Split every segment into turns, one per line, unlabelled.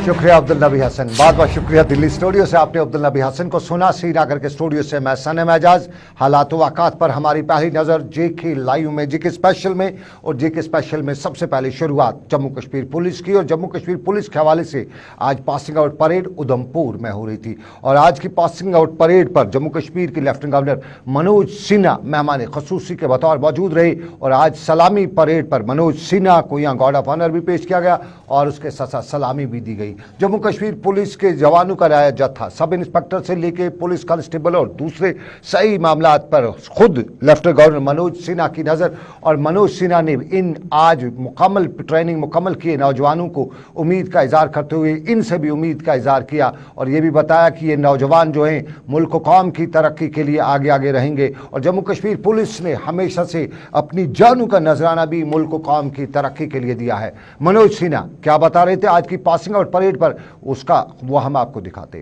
शुक्रिया अब्दुल नबी हसन। बहुत बहुत शुक्रिया। दिल्ली स्टूडियो से आपने अब्दुल नबी हसन को सुना। श्रीनगर के स्टूडियो से मैं सनम एजाज। हालात वाक़ात पर हमारी पहली नज़र जेके लाइव में, जेके स्पेशल में। और जेके स्पेशल में सबसे पहले शुरुआत जम्मू कश्मीर पुलिस की, और जम्मू कश्मीर पुलिस के हवाले से आज पासिंग आउट परेड उधमपुर में हो रही थी। और आज की पासिंग आउट परेड पर जम्मू कश्मीर के लेफ्टिनेंट गवर्नर मनोज सिन्हा मेहमान खसूसी के बतौर मौजूद रहे। और आज सलामी परेड पर मनोज सिन्हा को यहाँ गार्ड ऑफ ऑनर भी पेश किया गया और उसके साथ साथ सलामी भी दी गई। जम्मू कश्मीर पुलिस के जवानों का राया जत्था, सब इंस्पेक्टर से लेके पुलिस कांस्टेबल और दूसरे सही मामलात पर खुद लेफ्टिनेंट गवर्नर मनोज सिन्हा की नज़र। और मनोज सिन्हा ने इन आज मुकम्मल ट्रेनिंग मुकम्मल किए नौजवानों को उम्मीद का इजहार करते हुए इनसे भी उम्मीद का इजहार किया और ये भी बताया कि ये नौजवान जो हैं मुल्क कौम की तरक्की के लिए आगे आगे रहेंगे। और जम्मू कश्मीर पुलिस ने हमेशा से अपनी जानों का नजराना भी मुल्क कौम की तरक्की के लिए दिया है। मनोज सिन्हा क्या बता रहे थे आज की पासिंग आउट परेड पर, उसका वो हम आपको दिखाते।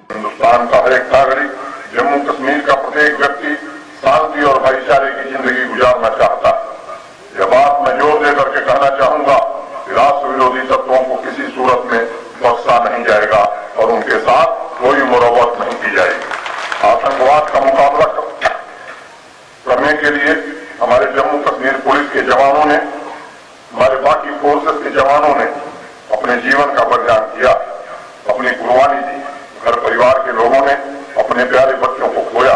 हिंदुस्तान का हर एक नागरिक, जम्मू कश्मीर का प्रत्येक व्यक्ति शांति और भाईचारे की जिंदगी गुजारना चाहता है। यह बात मैं जोर देकर के कहना चाहूंगा कि राष्ट्र विरोधी तत्वों को किसी सूरत में बख्शा नहीं जाएगा और उनके साथ कोई मुरव्वत नहीं की जाएगी। आतंकवाद का मुकाबला करने के लिए हमारे जम्मू कश्मीर पुलिस के जवानों ने, हमारे बाकी फोर्सेस के जवानों ने अपने जीवन का बलिदान किया, अपनी कुर्बानी दी। घर परिवार के लोगों ने अपने प्यारे बच्चों को खोया।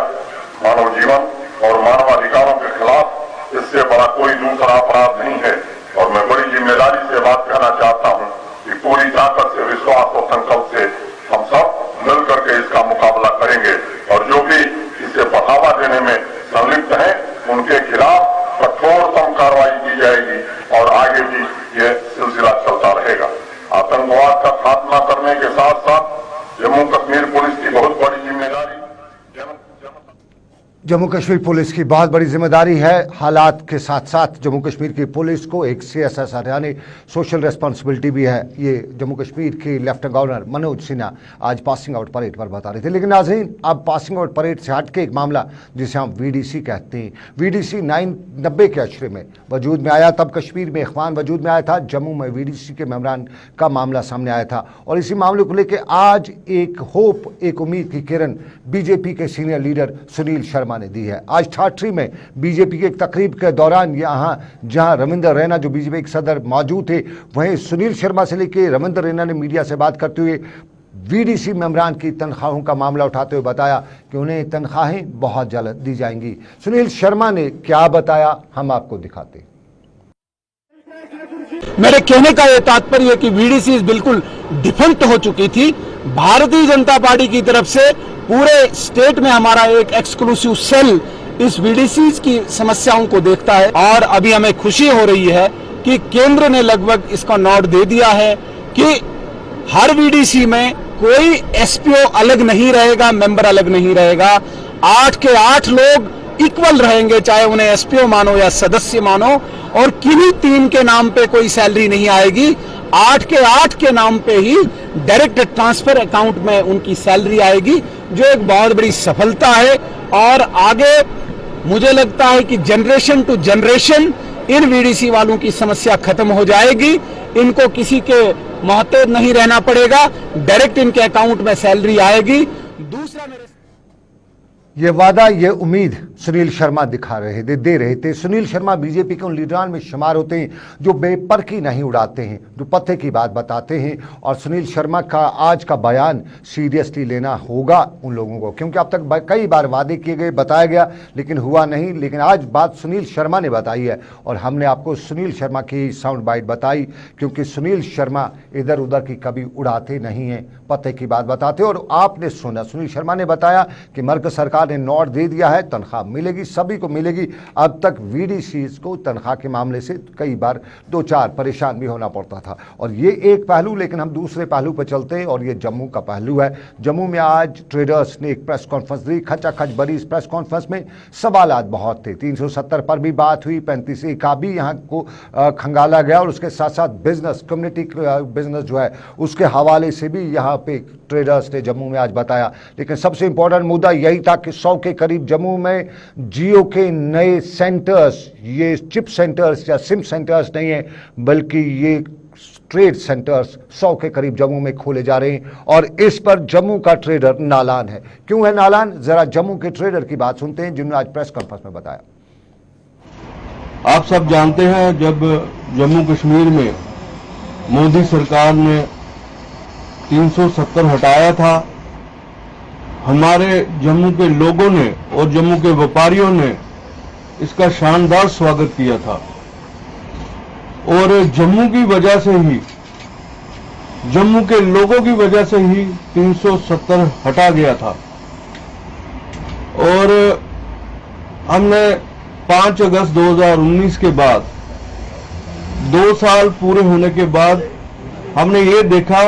मानव जीवन और मानवाधिकारों के खिलाफ इससे बड़ा कोई दूसरा अपराध नहीं है। और मैं बड़ी जिम्मेदारी से बात कहना चाहता हूं कि पूरी ताकत से, विश्वास और संकल्प से हम सब मिलकर के इसका मुकाबला करेंगे और जो भी इसे बढ़ावा देने में संलिप्त है उनके खिलाफ कठोरतम कार्रवाई की जाएगी और आगे भी यह सिलसिला चलता रहेगा। आतंकवाद का खात्मा करने के साथ साथ जम्मू कश्मीर पुलिस की बहुत बड़ी जिम्मेदारी,
जम्मू कश्मीर पुलिस की बहुत बड़ी जिम्मेदारी है। हालात के साथ साथ जम्मू कश्मीर की पुलिस को एक CSR यानी सोशल रिस्पॉन्सिबिलिटी भी है। ये जम्मू कश्मीर के लेफ्टिनेंट गवर्नर मनोज सिन्हा आज पासिंग आउट परेड पर बता रहे थे। लेकिन नाज़रीन, अब पासिंग आउट परेड से हट के एक मामला जिसे हम VDC कहते हैं, VDC 990 के अशरे में वजूद में आया। तब कश्मीर में इख्वान वजूद में आया था, जम्मू में VDC के मेम्बरान का मामला सामने आया था। और इसी मामले को लेकर आज एक होप, एक उम्मीद की किरण BJP के सीनियर लीडर सुनील शर्मा ने दी है। आज ठाठरी में बीजेपी की एक तकरीब के दौरान जहां रविंदर रैना जो बीजेपी के सदर मौजूद थे, वहीं सुनील शर्मा से लेकर रविंदर रैना ने मीडिया से बात करते हुए VDC मेम्बरान की तनख्वाहों का मामला उठाते हुए बताया कि उन्हें तनख्वाहें बहुत जल्द दी जाएंगी। सुनील शर्मा ने क्या बताया हम आपको दिखाते।
मेरे कहने का यह तात्पर्य है कि VDC बिल्कुल डिफॉल्ट हो चुकी थी। भारतीय जनता पार्टी की तरफ से पूरे स्टेट में हमारा एक एक्सक्लूसिव सेल इस VDC की समस्याओं को देखता है और अभी हमें खुशी हो रही है कि केंद्र ने लगभग इसका नोट दे दिया है कि हर VDC में कोई SPO अलग नहीं रहेगा, मेंबर अलग नहीं रहेगा। 8 के 8 लोग इक्वल रहेंगे, चाहे उन्हें SPO मानो या सदस्य मानो, और किन्हीं 3 के नाम पे कोई सैलरी नहीं आएगी। 8 के 8 के नाम पे ही डायरेक्ट ट्रांसफर अकाउंट में उनकी सैलरी आएगी, जो एक बहुत बड़ी सफलता है। और आगे मुझे लगता है कि जनरेशन टू जनरेशन इन VDC वालों की समस्या खत्म हो जाएगी। इनको किसी के मोहताज नहीं रहना पड़ेगा, डायरेक्ट इनके अकाउंट में सैलरी आएगी। दूसरा मेरे
ये वादा, ये उम्मीद सुनील शर्मा दे रहे थे। सुनील शर्मा बीजेपी के उन लीडरान में शुमार होते हैं जो बेपरखी नहीं उड़ाते हैं, जो पते की बात बताते हैं। और सुनील शर्मा का आज का बयान सीरियसली लेना होगा उन लोगों को, क्योंकि अब तक कई बार वादे किए गए, बताया गया, लेकिन हुआ नहीं। लेकिन आज बात सुनील शर्मा ने बताई है और हमने आपको सुनील शर्मा की साउंड बाइट बताई, क्योंकि सुनील शर्मा इधर उधर की कभी उड़ाते नहीं हैं, पते की बात बताते। और आपने सुना, सुनील शर्मा ने बताया कि मर्कज सरकार ने नोट दे दिया है, तनख्वाह मिलेगी, सभी को मिलेगी। अब तक VDC को तनख्वाह के मामले से कई बार 2-4 परेशान भी होना पड़ता था। और ये एक पहलू, लेकिन हम दूसरे पहलू पर चलते हैं और ये जम्मू का पहलू है। जम्मू में आज ट्रेडर्स ने एक प्रेस कॉन्फ्रेंस दी, खचाखच बड़ी। इस प्रेस कॉन्फ्रेंस में सवालात बहुत थे, 370 पर भी बात हुई, 35A का भी यहाँ को खंगाला गया और उसके साथ साथ बिजनेस कम्युनिटी बिजनेस जो है उसके हवाले से भी यहाँ पे ट्रेडर्स ने जम्मू में आज बताया। लेकिन सबसे इंपॉर्टेंट मुद्दा यही था कि 100 के करीब जम्मू में जियो के नए सेंटर्स, ये चिप सेंटर्स या सिम सेंटर्स नहीं है, बल्कि ये ट्रेड सेंटर्स 100 के करीब जम्मू में खोले जा रहे हैं और इस पर जम्मू का ट्रेडर नालान है। क्यों है नालान, जरा जम्मू के ट्रेडर की बात सुनते हैं जिन्होंने आज प्रेस कॉन्फ्रेंस में बताया।
आप सब जानते हैं, जब जम्मू कश्मीर में मोदी सरकार ने 370 हटाया था, हमारे जम्मू के लोगों ने और जम्मू के व्यापारियों ने इसका शानदार स्वागत किया था और जम्मू की वजह से ही, जम्मू के लोगों की वजह से ही 370 हटा गया था। और हमने 5 अगस्त 2019 के बाद 2 साल पूरे होने के बाद हमने ये देखा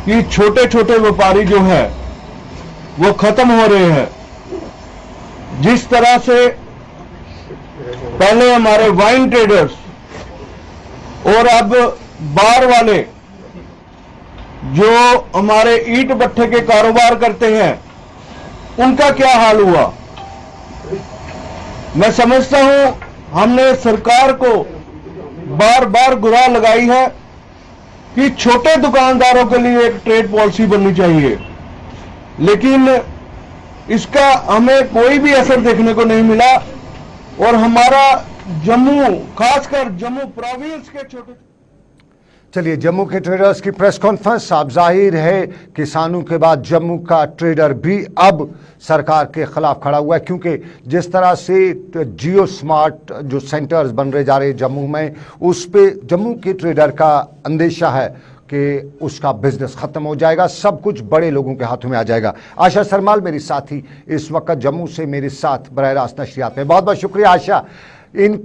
कि छोटे छोटे व्यापारी जो है वो खत्म हो रहे हैं। जिस तरह से पहले हमारे वाइन ट्रेडर्स और अब बार वाले जो हमारे ईंट भट्ठे के कारोबार करते हैं, उनका क्या हाल हुआ। मैं समझता हूं हमने सरकार को बार बार गुहार लगाई है कि छोटे दुकानदारों के लिए एक ट्रेड पॉलिसी बननी चाहिए, लेकिन इसका हमें कोई भी असर देखने को नहीं मिला। और हमारा जम्मू, खासकर जम्मू प्रोविंस के छोटे,
चलिए, जम्मू के ट्रेडर्स की प्रेस कॉन्फ्रेंस। साफ जाहिर है किसानों के बाद जम्मू का ट्रेडर भी अब सरकार के खिलाफ खड़ा हुआ है, क्योंकि जिस तरह से जियो स्मार्ट जो सेंटर्स बन रहे जा रहे हैं जम्मू में, उस पे जम्मू के ट्रेडर का अंदेशा है कि उसका बिजनेस खत्म हो जाएगा, सब कुछ बड़े लोगों के हाथों में आ जाएगा। आशा सरमाल मेरी साथी इस वक्त जम्मू से मेरे साथ बराह रास्त नशरियात में। बहुत बहुत शुक्रिया आशा। इन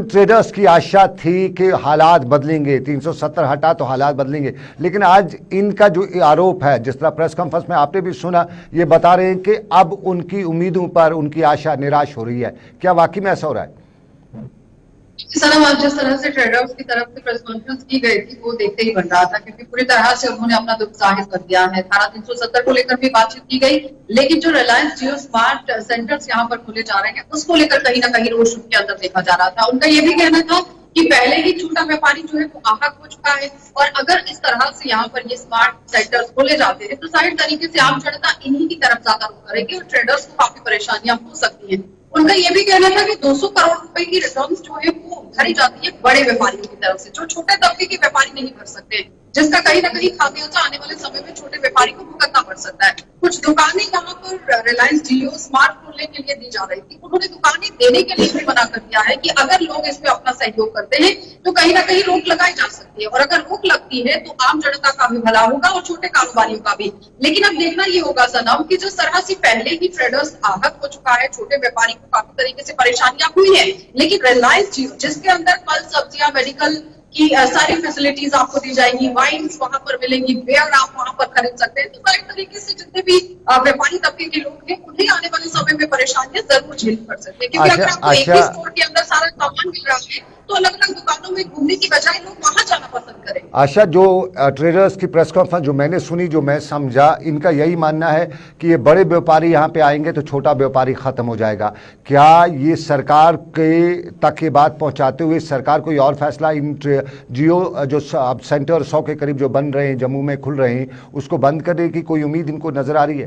ट्रेडर्स की आशा थी कि हालात बदलेंगे, 370 हटा तो हालात बदलेंगे, लेकिन आज इनका जो आरोप है, जिस तरह प्रेस कॉन्फ्रेंस में आपने भी सुना, ये बता रहे हैं कि अब उनकी उम्मीदों पर उनकी आशा निराश हो रही है। क्या वाकई में ऐसा हो रहा है?
सनम, आज जिस तरह से ट्रेडर्स की तरफ से प्रेस कॉन्फ्रेंस की गई थी वो देखते ही बन रहा था, क्योंकि पूरी तरह से उन्होंने अपना दुख जाहिर कर दिया है। धारा 370 को लेकर भी बातचीत की गई, लेकिन जो रिलायंस जियो स्मार्ट सेंटर्स यहाँ पर खुले जा रहे हैं उसको लेकर कहीं ना कहीं रोष उनके अंदर देखा जा रहा था। उनका ये भी कहना था कि पहले ही छोटा व्यापारी जो है वो आहत हो चुका है, और अगर इस तरह से यहाँ पर ये स्मार्ट सेंटर्स खोले जाते हैं तो जाहिर तरीके से आम जनता इन्हीं की तरफ ज्यादा रुख करेगी और ट्रेडर्स को काफी परेशानियां हो सकती है। उनका ये भी कहना था कि 200 करोड़ रुपए की रिटर्न्स जो है वो भरी जाती है बड़े व्यापारियों की तरफ से, जो छोटे तबके के व्यापारी नहीं भर सकते, जिसका कहीं ना कहीं खामियाजा आने वाले समय में छोटे व्यापारी को भुगतना पड़ सकता है। कुछ दुकानें यहाँ पर रिलायंस जियो स्मार्ट खोलने के लिए दी जा रही थी, उन्होंने दुकानें देने के लिए भी मना कर दिया है कि अगर लोग इसमें अपना सहयोग करते हैं तो कहीं ना कहीं रोक लगाई जा सकती है, और अगर रोक लगती है तो आम जनता का भी भला होगा और छोटे कारोबारियों का भी। लेकिन अब देखना ये होगा सनम कि जिस तरह से पहले ही ट्रेडर्स आहत हो चुका है, छोटे व्यापारी को काफी तरीके से परेशानियां हुई है, लेकिन रिलायंस जियो जिसके अंदर फल, सब्जियां, मेडिकल की सारी फैसिलिटीज आपको दी जाएंगी, वाइन्स वहां पर मिलेंगी, बियर आप वहां पर खरीद सकते हैं, तो सारी तरीके से जितने भी व्यापारी तबके के लोग हैं उन्हें आने वाले समय में परेशानियां जरूर झेलनी पड़ सकती है। क्योंकि अगर आपको एक ही स्टोर के अंदर सारा सामान मिल रहा है तो अलग अलग दुकानों में घूमने की बजाय लोग वहां जाना पसंद करें।
आशा, जो ट्रेडर्स की प्रेस कॉन्फ्रेंस जो मैंने सुनी, जो मैं समझा, इनका यही मानना है कि ये बड़े व्यापारी यहाँ पे आएंगे तो छोटा व्यापारी खत्म हो जाएगा। क्या ये सरकार के तक ये बात पहुंचाते हुए सरकार कोई और फैसला इन जियो जो अब सेंटर 100 के करीब जो बन रहे हैं जम्मू में खुल रहे हैं उसको बंद करने की कोई उम्मीद इनको नजर आ रही है?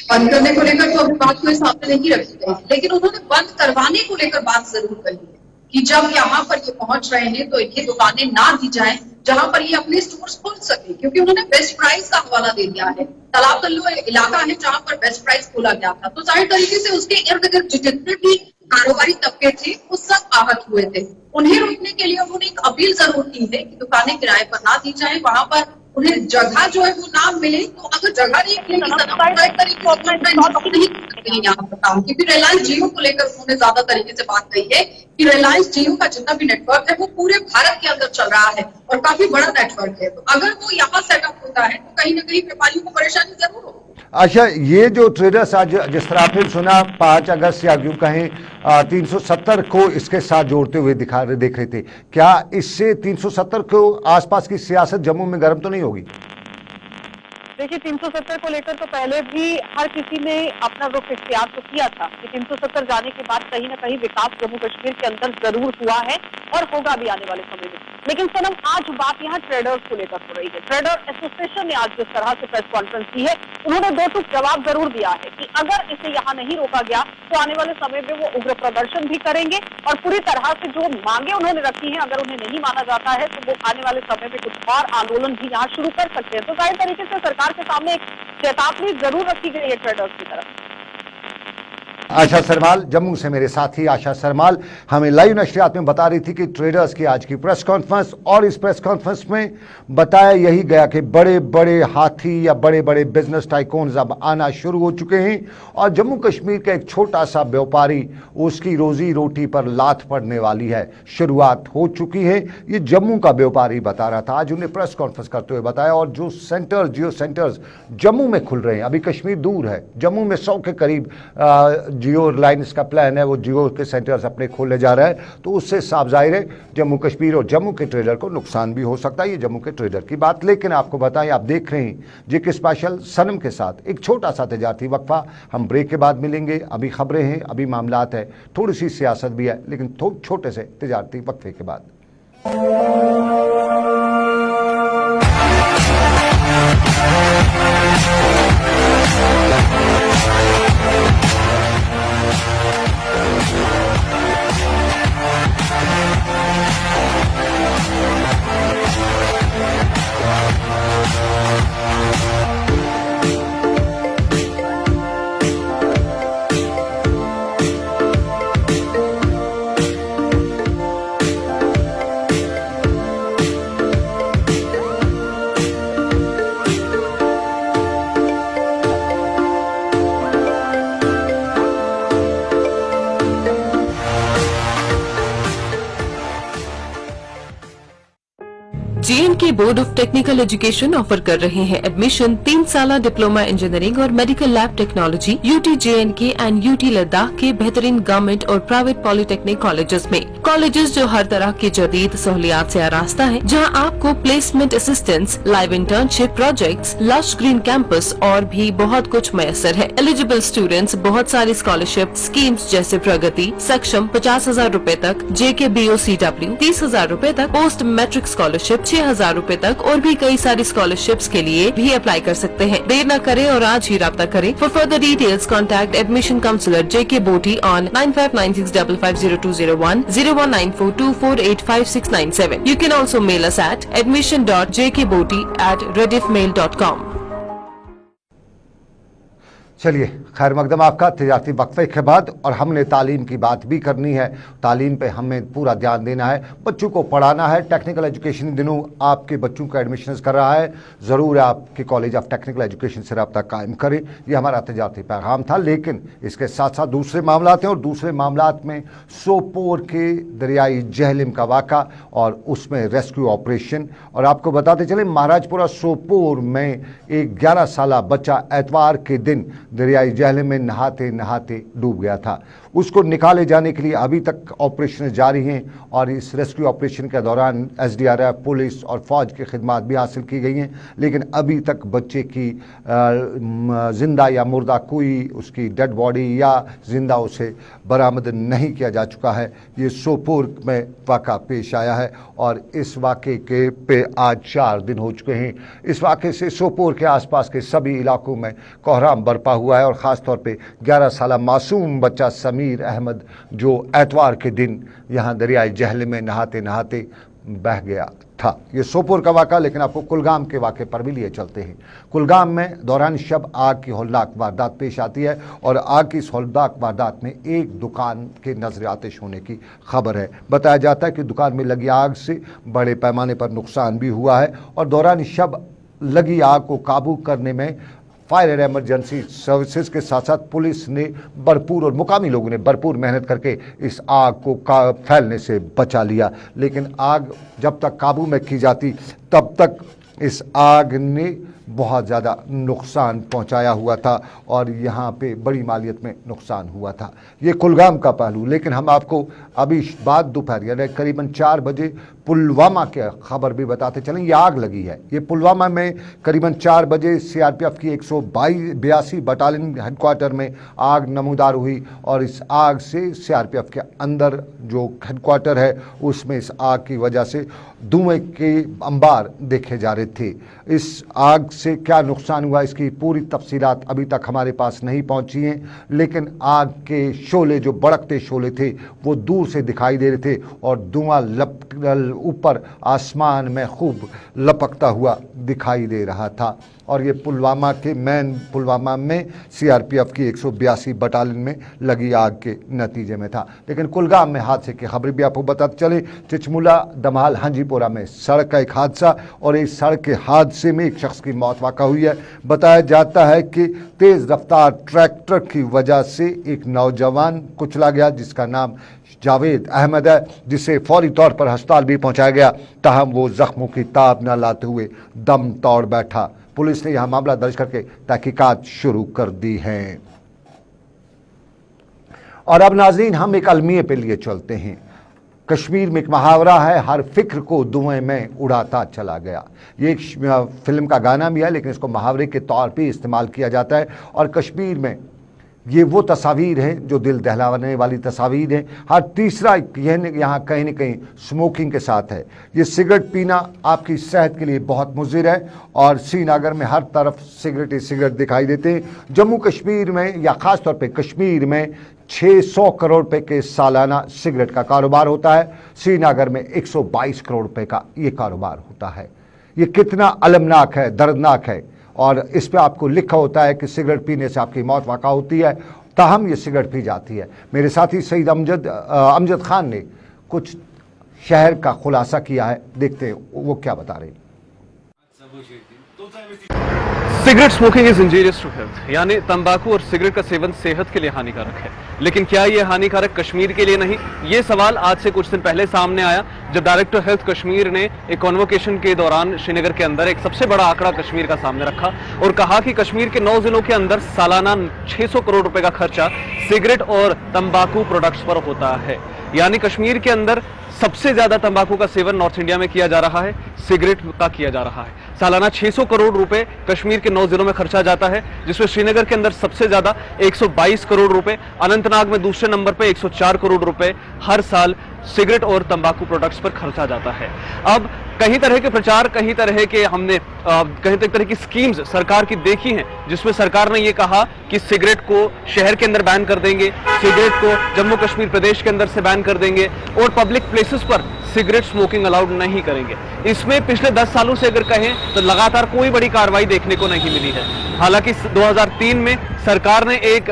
बंद करने को लेकर तो अभी बात कोई सामने नहीं रखी गई, लेकिन उन्होंने बंद करवाने को लेकर बात जरूर कही है कि जब यहाँ पर ये पहुंच रहे हैं तो इनकी दुकानें ना दी जाएं जहां पर ये अपने स्टोर्स खोल सके, क्योंकि उन्होंने बेस्ट प्राइस का हवाला दे दिया है। तालाब तल्लू इलाका है जहां पर बेस्ट प्राइस खोला गया था, तो जाहिर तरीके से उसके इर्द गिर्द जितने भी कारोबारी तबके थे वो सब आहत हुए थे। उन्हें रोकने के लिए उन्होंने एक अपील जरूर की है कि दुकानें किराए पर ना दी जाए, वहां पर उन्हें जगह जो है वो ना मिले, तो अगर जगह नहीं मिलेगी यहाँ पर काम, क्योंकि रिलायंस जियो को लेकर उन्होंने ज्यादा तरीके से बात कही है कि रिलायंस जियो का जितना भी नेटवर्क है वो पूरे भारत के अंदर चल रहा है और काफी बड़ा नेटवर्क है, तो अगर वो यहाँ सेटअप होता है तो कहीं ना कहीं व्यापारियों को परेशानी जरूर होगी।
अच्छा, ये जो ट्रेडर्स आज जिस तरह आपने सुना 5 अगस्त या यूं कहें 370 को इसके साथ जोड़ते हुए देख रहे थे, क्या इससे 370 को आसपास की सियासत जम्मू में गर्म तो नहीं होगी?
देखिए, 370 को लेकर तो पहले भी हर किसी ने अपना रुख इख्तियार तो किया था कि 370 जाने के बाद कहीं ना कहीं विकास जम्मू कश्मीर के अंदर जरूर हुआ है और होगा भी आने वाले समय में। लेकिन सनम, आज बात यहाँ ट्रेडर्स को लेकर हो रही है। ट्रेडर एसोसिएशन ने आज जिस तरह से प्रेस कॉन्फ्रेंस की है, उन्होंने दो टूक जवाब जरूर दिया है कि अगर इसे यहाँ नहीं रोका गया तो आने वाले समय में वो उग्र प्रदर्शन भी करेंगे और पूरी तरह से जो मांगे उन्होंने रखी है, अगर उन्हें नहीं माना जाता है तो वो आने वाले समय में कुछ और आंदोलन भी यहाँ शुरू कर सकते हैं। तो जाहिर तरीके से सरकार के सामने एक चेतावनी जरूर रखी गई है ट्रेडर्स की तरफ।
आशा सरमाल जम्मू से मेरे साथी आशा सरमाल हमें लाइव नशरियात में बता रही थी कि ट्रेडर्स की आज की प्रेस कॉन्फ्रेंस, और इस प्रेस कॉन्फ्रेंस में बताया यही गया कि बड़े बड़े हाथी या बड़े बड़े बिजनेस टाइकून्स अब आना शुरू हो चुके हैं और जम्मू कश्मीर का एक छोटा सा व्यापारी, उसकी रोजी रोटी पर लात पड़ने वाली है, शुरुआत हो चुकी है। ये जम्मू का व्यापारी बता रहा था, आज उन्हें प्रेस कॉन्फ्रेंस करते हुए बताया। और जो सेंटर, जियो सेंटर्स जम्मू में खुल रहे हैं, अभी कश्मीर दूर है, जम्मू में 100 के करीब जियो रिलायंस का प्लान है, वो जियो के सेंटर्स अपने खोलने जा रहा है। तो उससे साफ जाहिर है जम्मू कश्मीर और जम्मू के ट्रेडर को नुकसान भी हो सकता है, ये जम्मू के ट्रेडर की बात। लेकिन आपको बताएं, आप देख रहे हैं जेके स्पेशल सनम के साथ एक छोटा सा तजारती वक्फा, हम ब्रेक के बाद मिलेंगे। अभी खबरें हैं, अभी मामलात है, थोड़ी सी सियासत भी है, लेकिन छोटे से तजारती वक्फे के बाद।
JNK board of technical education offer कर रहे हैं एडमिशन 3 साल डिप्लोमा इंजीनियरिंग और medical lab technology UT JNK and UT Ladakh के बेहतरीन गवर्नमेंट और प्राइवेट पॉलिटेक्निक कॉलेजेस में। कॉलेजेस जो हर तरह की जदीद सहूलियात से आरास्ता है, जहां आपको placement assistance, live internship projects, lush green campus और भी बहुत कुछ मैसर है। एलिजिबल स्टूडेंट्स बहुत सारी स्कॉलरशिप स्कीम्स जैसे प्रगति, सक्षम 50,000 रूपए तक, JK BOCW 30,000 रूपए तक, पोस्ट मैट्रिक स्कॉलरशिप 6,000 रूपए तक और भी कई सारी स्कॉलरशिप्स के लिए भी अप्लाई कर सकते हैं। देर न करें और आज ही राब्ता करें। For further details contact admission counsellor JK Boti on 9596550201 01942485697. You can also mail us at admission.jkboti@rediffmail.com.
चलिए, खैर मकदम आपका तिजारती वक्फे के बाद। और हमने तालीम की बात भी करनी है, तालीम पे हमें पूरा ध्यान देना है, बच्चों को पढ़ाना है। टेक्निकल एजुकेशन इन दिनों आपके बच्चों का एडमिशन कर रहा है, ज़रूर आपके कॉलेज ऑफ टेक्निकल एजुकेशन से रब्ता कायम करें। ये हमारा तिजारती पैगाम था। लेकिन इसके साथ साथ दूसरे मामलात हैं, और दूसरे मामलात में सोपोर के दरियाई जहलिम का वाक़ा और उसमें रेस्क्यू ऑपरेशन। और आपको बताते चले, महाराजपुरा सोपोर में एक 11 साला बच्चा एतवार के दिन दरियाई जहलिम में नहाते नहाते डूब गया था। उसको निकाले जाने के लिए अभी तक ऑपरेशन जारी हैं, और इस रेस्क्यू ऑपरेशन के दौरान SDRF, पुलिस और फौज की खिदमात भी हासिल की गई हैं। लेकिन अभी तक बच्चे की जिंदा या मुर्दा कोई उसकी डेड बॉडी या जिंदा उसे बरामद नहीं किया जा चुका है। ये सोपोर में वाक़ा पेश आया है, और इस वाक़े के पे आज 4 दिन हो चुके हैं। इस वाक़े से सोपोर के आसपास के सभी इलाकों में कोहराम बरपा हुआ है, और ख़ास तौर पे 11 साला मासूम बच्चा समीर अहमद जो एतवार के दिन यहाँ दरियाई जहल में नहाते नहाते बह गया था। ये सोपोर का वाक़ा। लेकिन आपको कुलगाम के वाक़े पर भी लिए चलते हैं। कुलगाम में दौरान शब आग की हौलनाक वारदात पेश आती है, और आग की इस हौलनाक वारदात में एक दुकान के नजर आतिश होने की खबर है। बताया जाता है कि दुकान में लगी आग से बड़े पैमाने पर नुकसान भी हुआ है, और दौरान शब लगी आग को काबू करने में फायर एंड इमरजेंसी सर्विसेज के साथ साथ पुलिस ने भरपूर और मुकामी लोगों ने भरपूर मेहनत करके इस आग को फैलने से बचा लिया। लेकिन आग जब तक काबू में की जाती, तब तक इस आग ने बहुत ज़्यादा नुकसान पहुंचाया हुआ था और यहाँ पे बड़ी मालियत में नुकसान हुआ था। ये कुलगाम का पहलू। लेकिन हम आपको अभी बाद दोपहर यानी करीबन 4 बजे पुलवामा के खबर भी बताते चलें। ये आग लगी है, ये पुलवामा में करीबन 4 बजे सीआरपीएफ की 182 बटालियन हेडक्वार्टर में आग नमूदार हुई और इस आग से सीआरपीएफ के अंदर जो हेडक्वार्टर है उसमें इस आग की वजह से धुएं के अंबार देखे जा रहे थे। इस आग से क्या नुकसान हुआ इसकी पूरी तफसीलात अभी तक हमारे पास नहीं पहुंची हैं, लेकिन आग के शोले जो भड़कते शोले थे वो दूर से दिखाई दे रहे थे और धुआं ऊपर आसमान में खूब लपकता हुआ दिखाई दे रहा था। और ये पुलवामा के पुलवामा में सीआरपीएफ की 182 बटालियन में लगी आग के नतीजे में था। लेकिन कुलगाम में हादसे की खबर भी आपको बताते चले। चिचमुला दमाल हांजीपोरा में सड़क का एक हादसा और इस सड़क के हादसे में एक शख्स की मौत वाक़ा हुई है। बताया जाता है कि तेज़ रफ्तार ट्रैक्टर की वजह से एक नौजवान कुचला गया जिसका नाम जावेद अहमद है, जिसे फौरी तौर पर अस्पताल भी पहुंचाया गया, ताहम वो जख्मों की ताब न लाते हुए दम तोड़ बैठा। पुलिस ने यह मामला दर्ज करके तहकीकात शुरू कर दी है। और अब नाज़रीन हम एक अलमिये पे लिए चलते हैं। कश्मीर में एक मुहावरा है, हर फिक्र को धुएं में उड़ाता चला गया। ये एक फिल्म का गाना भी है लेकिन इसको मुहावरे के तौर पे इस्तेमाल किया जाता है। और कश्मीर में ये वो तस्वीर हैं जो दिल दहलाने वाली तस्वीर हैं। हर तीसरा यहाँ कहीं न कहीं स्मोकिंग के साथ है। ये सिगरेट पीना आपकी सेहत के लिए बहुत मुज़िर है और श्रीनगर में हर तरफ सिगरेट ही सिगरेट दिखाई देते हैं। जम्मू कश्मीर में या ख़ास तौर पे कश्मीर में 600 करोड़ रुपए के सालाना सिगरेट का कारोबार होता है। श्रीनगर में 122 करोड़ रुपए का ये कारोबार होता है। ये कितना अलमनाक है, दर्दनाक है। और इस पे आपको लिखा होता है कि सिगरेट पीने से आपकी मौत वाक़ा होती है, ताहम ये सिगरेट पी जाती है। मेरे साथी सईद अमजद खान ने कुछ शहर का खुलासा किया है, देखते हैं वो क्या बता रहे हैं।
Cigarette smoking is injurious to health, यानी तंबाकू और सिगरेट का सेवन सेहत के लिए हानिकारक है। लेकिन क्या ये हानिकारक कश्मीर के लिए नहीं? ये सवाल आज से कुछ दिन पहले सामने आया जब डायरेक्टर हेल्थ कश्मीर ने एक कॉन्वोकेशन के दौरान श्रीनगर के अंदर एक सबसे बड़ा आंकड़ा कश्मीर का सामने रखा और कहा कि कश्मीर के 9 जिलों के अंदर सालाना 600 करोड़ रुपए का खर्चा सिगरेट और तंबाकू प्रोडक्ट्स पर होता है। यानी कश्मीर के अंदर सबसे ज्यादा तंबाकू का सेवन नॉर्थ इंडिया में किया जा रहा है, सिगरेट का किया जा रहा है। सालाना 600 करोड़ रुपए कश्मीर के 9 जिलों में खर्चा जाता है, जिसमें श्रीनगर के अंदर सबसे ज्यादा 122 करोड़ रुपए, अनंतनाग में दूसरे नंबर पे 104 करोड़ रुपए हर साल सिगरेट और तंबाकू प्रोडक्ट्स पर खर्चा जाता है। अब कई तरह के प्रचार, कई तरह के हमने कई तरह की स्कीम्स सरकार की देखी हैं, जिसमें सरकार ने ये कहा कि सिगरेट को शहर के अंदर बैन कर देंगे, सिगरेट को जम्मू कश्मीर प्रदेश के अंदर से बैन कर देंगे और पब्लिक प्लेसेस पर सिगरेट स्मोकिंग अलाउड नहीं करेंगे। इसमें पिछले 10 सालों से अगर कहें तो लगातार कोई बड़ी कार्रवाई देखने को नहीं मिली है। हालांकि 2003 में सरकार ने एक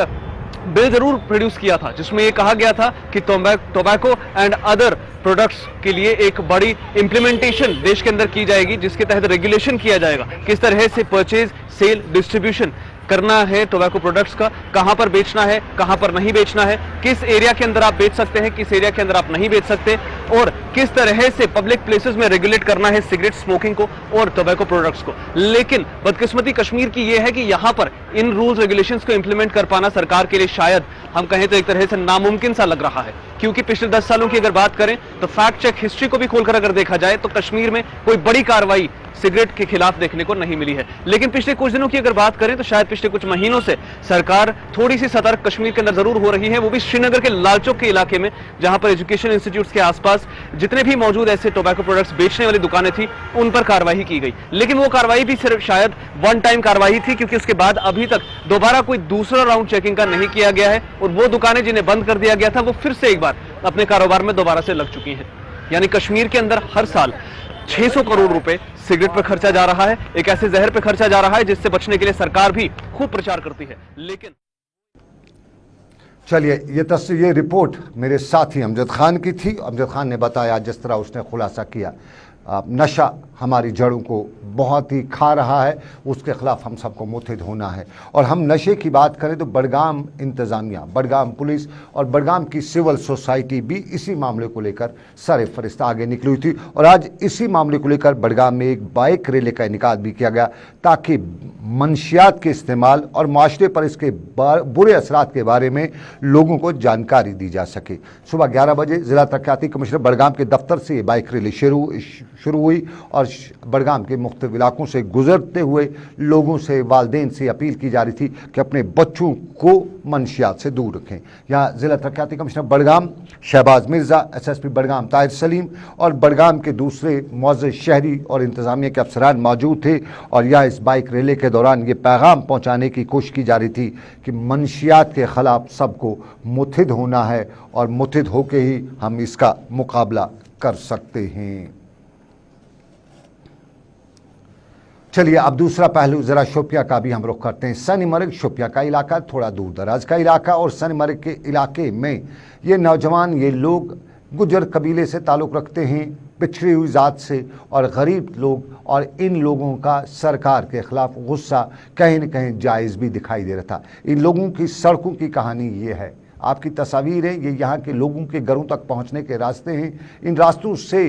बिल जरूर प्रोड्यूस किया था जिसमें यह कहा गया था कि टोबैको एंड अदर प्रोडक्ट्स के लिए एक बड़ी इंप्लीमेंटेशन देश के अंदर की जाएगी, जिसके तहत रेगुलेशन किया जाएगा किस तरह से परचेज, सेल, डिस्ट्रीब्यूशन करना है टोबैको प्रोडक्ट्स का, कहां पर बेचना है, कहां पर नहीं बेचना है, किस एरिया के अंदर आप बेच सकते हैं, किस एरिया के अंदर आप नहीं बेच सकते और किस तरह से पब्लिक प्लेसेस में रेगुलेट करना है सिगरेट स्मोकिंग को और टोबैको प्रोडक्ट्स को। लेकिन बदकिस्मती कश्मीर की यह है कि यहां पर इन रूल्स रेगुलेशंस को इंप्लीमेंट कर पाना सरकार के लिए शायद हम कहें तो एक तरह से नामुमकिन सा लग रहा है, क्योंकि पिछले 10 सालों की अगर बात करें तो फैक्ट चेक हिस्ट्री को भी खोलकर अगर देखा जाए तो कश्मीर में कोई बड़ी कार्रवाई सिगरेट के खिलाफ देखने को नहीं मिली है। लेकिन पिछले कुछ दिनों की अगर बात करें तो शायद पिछले कुछ महीनों से सरकार थोड़ी सी सतर्क कश्मीर के अंदर जरूर हो रही है, वो भी श्रीनगर के लालचौक के इलाके में, जहां पर एजुकेशन इंस्टीट्यूट्स के आसपास जितने भी मौजूद ऐसे टोबैको प्रोडक्ट्स बेचने वाली दुकानें थी उन पर कार्रवाई की गई। लेकिन वो कार्रवाई भी सिर्फ शायद वन टाइम कार्रवाई थी, क्योंकि उसके बाद अभी तक दोबारा कोई दूसरा राउंड चेकिंग का नहीं किया गया है और वो दुकानें जिन्हें बंद कर दिया गया था वो फिर से एक बार अपने कारोबार में दोबारा से लग चुकी हैं। यानी कश्मीर के अंदर हर साल 600 करोड़ रुपए सिगरेट पर खर्चा जा रहा है, एक ऐसे जहर पर खर्चा जा रहा है जिससे बचने के लिए सरकार भी खूब प्रचार करती है। लेकिन
चलिए, ये रिपोर्ट मेरे साथी अमजद खान की थी। अमजद खान ने बताया जिस तरह उसने खुलासा किया। नशा हमारी जड़ों को बहुत ही खा रहा है, उसके ख़िलाफ़ हम सबको मुत्तहिद होना है। और हम नशे की बात करें तो बडगाम इंतज़ामिया, बडगाम पुलिस और बडगाम की सिविल सोसाइटी भी इसी मामले को लेकर सर फरिश्ता आगे निकली हुई थी। और आज इसी मामले को लेकर बडगाम में एक बाइक रैली का इनेकाद भी किया गया ताकि मंशियात के इस्तेमाल और माशरे पर इसके बुरे असरात के बारे में लोगों को जानकारी दी जा सके। सुबह 11 बजे ज़िला तरक्याती कमिश्नर बडगाम के दफ्तर से ये बाइक रैली शुरू हुई और बडगाम के मुख्तलिफ इलाकों से गुजरते हुए लोगों से, वालिदैन से अपील की जा रही थी कि अपने बच्चों को मंशियात से दूर रखें। यहाँ ज़िला तरक्याती कमिश्नर बडगाम शहबाज मिर्ज़ा, SSP बडगाम ताहिर सलीम और बडगाम के दूसरे मुअज़्ज़ज़ शहरी और इंतज़ामिया के अफसरान मौजूद थे। और यहाँ इस बाइक रैली के दौरान ये पैगाम पहुँचाने की कोशिश की जा रही थी कि मंशियात के ख़िलाफ़ सबको मुत्तहिद होना है और मुत्तहिद होकर ही हम इसका मुकाबला कर सकते हैं। चलिए अब दूसरा पहलू ज़रा शोपिया का भी हम रुख करते हैं। सनमर्ग शोपिया का इलाका थोड़ा दूर दराज का इलाका और सनमर्ग के इलाके में ये नौजवान, ये लोग गुजर कबीले से ताल्लुक़ रखते हैं, पिछड़ी हुई ज़ात से और गरीब लोग, और इन लोगों का सरकार के ख़िलाफ़ गुस्सा कहीं न कहीं जायज़ भी दिखाई दे रहा था। इन लोगों की सड़कों की कहानी ये है, आपकी तस्वीर है, ये यहाँ के लोगों के घरों तक पहुँचने के रास्ते हैं। इन रास्तों से,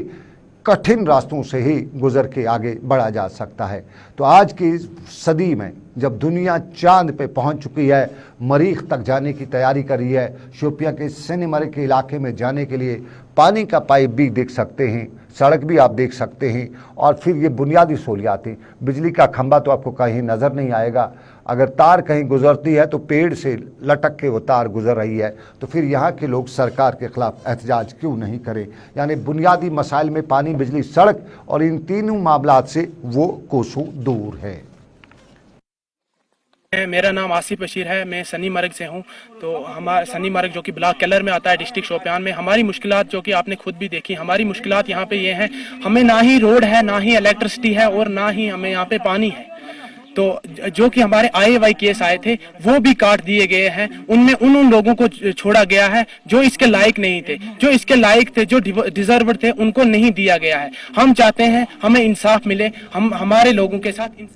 कठिन रास्तों से ही गुजर के आगे बढ़ा जा सकता है। तो आज की सदी में जब दुनिया चांद पे पहुंच चुकी है, मरीख तक जाने की तैयारी कर रही है, शोपिया के सनमर्ग के इलाके में जाने के लिए पानी का पाइप भी देख सकते हैं, सड़क भी आप देख सकते हैं, और फिर ये बुनियादी सहूलियातें, बिजली का खंभा तो आपको कहीं नज़र नहीं आएगा, अगर तार कहीं गुजरती है तो पेड़ से लटक के वो तार गुजर रही है। तो फिर यहाँ के लोग सरकार के ख़िलाफ़ एहतजाज क्यों नहीं करें? यानी बुनियादी मसाइल में पानी, बिजली, सड़क और इन तीनों मामलात से वो कोसों दूर है।
मेरा नाम आसिफ बशीर है, मैं सनीमर्ग से हूं। तो हमारा सनीमर्ग जो कि ब्लॉक केलर में आता है, डिस्ट्रिक्ट शोपियान में, हमारी मुश्किलात जो कि आपने खुद भी देखी, हमारी मुश्किलात यहाँ पे ये हैं, हमें ना ही रोड है, ना ही इलेक्ट्रिसिटी है और ना ही हमें यहाँ पे पानी है। तो जो कि हमारे IAY केस आए थे वो भी काट दिए गए हैं, उनमें उन लोगों को छोड़ा गया है जो इसके लायक नहीं थे, जो इसके लायक थे, जो डिजर्वर थे, उनको नहीं दिया गया है। हम चाहते हैं हमें इंसाफ मिले, हम हमारे लोगों के साथ।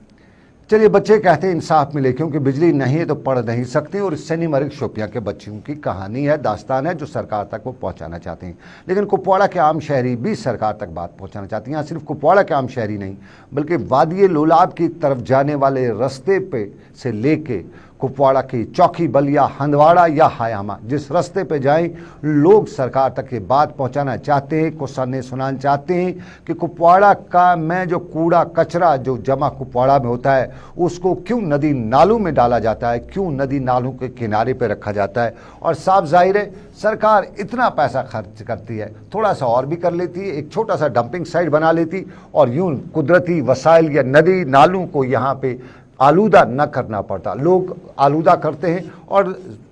चलिए, बच्चे कहते हैं इंसाफ मिले, क्योंकि बिजली नहीं है तो पढ़ नहीं सकते। और सनमर्ग शोपिया के बच्चों की कहानी है, दास्तान है, जो सरकार तक वो पहुंचाना चाहते हैं। लेकिन कुपवाड़ा के आम शहरी भी सरकार तक बात पहुंचाना चाहते हैं। यहाँ सिर्फ कुपवाड़ा के आम शहरी नहीं, बल्कि वादी लोलाब की तरफ जाने वाले रास्ते पे से लेके कुपवाड़ा की चौकी, बलिया, हंदवाड़ा या हायामा, जिस रास्ते पे जाएं, लोग सरकार तक ये बात पहुंचाना चाहते हैं, को सुनाना चाहते हैं कि कुपवाड़ा का में जो कूड़ा कचरा जो जमा कुपवाड़ा में होता है उसको क्यों नदी नालों में डाला जाता है, क्यों नदी नालों के किनारे पे रखा जाता है। और साफ जाहिर है सरकार इतना पैसा खर्च करती है, थोड़ा सा और भी कर लेती है, एक छोटा सा डंपिंग साइट बना लेती और यूं कुदरती वसाइल या नदी नालों को यहाँ पे आलूदा न करना पड़ता। लोग आलूदा करते हैं और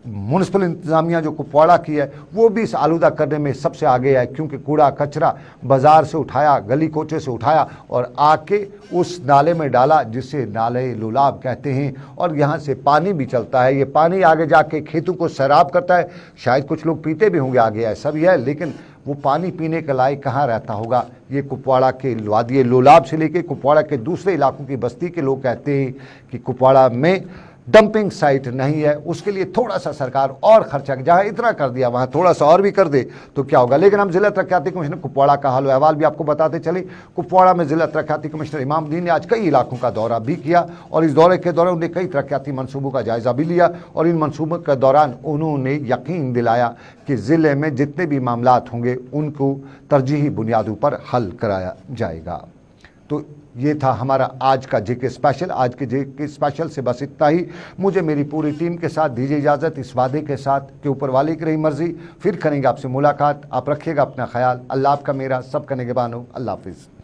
म्यूनसिपल इंतज़ामिया जो कुपवाड़ा की है वो भी इस आलूदा करने में सबसे आगे है, क्योंकि कूड़ा कचरा बाज़ार से उठाया, गली कोचे से उठाया और आके उस नाले में डाला, जिसे नाले लुलाब कहते हैं। और यहाँ से पानी भी चलता है, ये पानी आगे जाके खेतों को सैराब करता है। शायद कुछ लोग पीते भी होंगे, आगे ऐसा भी है, लेकिन वो पानी पीने के लायक कहाँ रहता होगा। ये कुपवाड़ा के वादी लोलाब से लेके कुपवाड़ा के दूसरे इलाकों की बस्ती के लोग कहते हैं कि कुपवाड़ा में डंपिंग साइट नहीं है, उसके लिए थोड़ा सा सरकार और खर्चा, जहाँ इतना कर दिया वहाँ थोड़ा सा और भी कर दे तो क्या होगा। लेकिन हम जिला तरक्याती कमिश्नर कुपवाड़ा का हाल अहवाल भी आपको बताते चले। कुपवाड़ा में जिला तरक्याती कमिश्नर इमामुद्दीन ने आज कई इलाकों का दौरा भी किया और इस दौरे के दौरान उन्होंने कई तरक्याती मनसूबों का जायजा भी लिया और इन मनसूबों के दौरान उन्होंने यकीन दिलाया कि ज़िले में जितने भी मामलात होंगे उनको तरजीही बुनियादों पर हल कराया जाएगा। तो ये था हमारा आज का जेके स्पेशल। आज के जेके स्पेशल से बस इतना ही। मुझे मेरी पूरी टीम के साथ दीजिए इजाज़त, इस वादे के साथ कि ऊपर वाले की रही मर्जी, फिर करेंगे आपसे मुलाकात। आप रखिएगा अपना ख्याल। अल्लाह आपका मेरा सब का निगहबान हो। अल्लाह हाफिज़।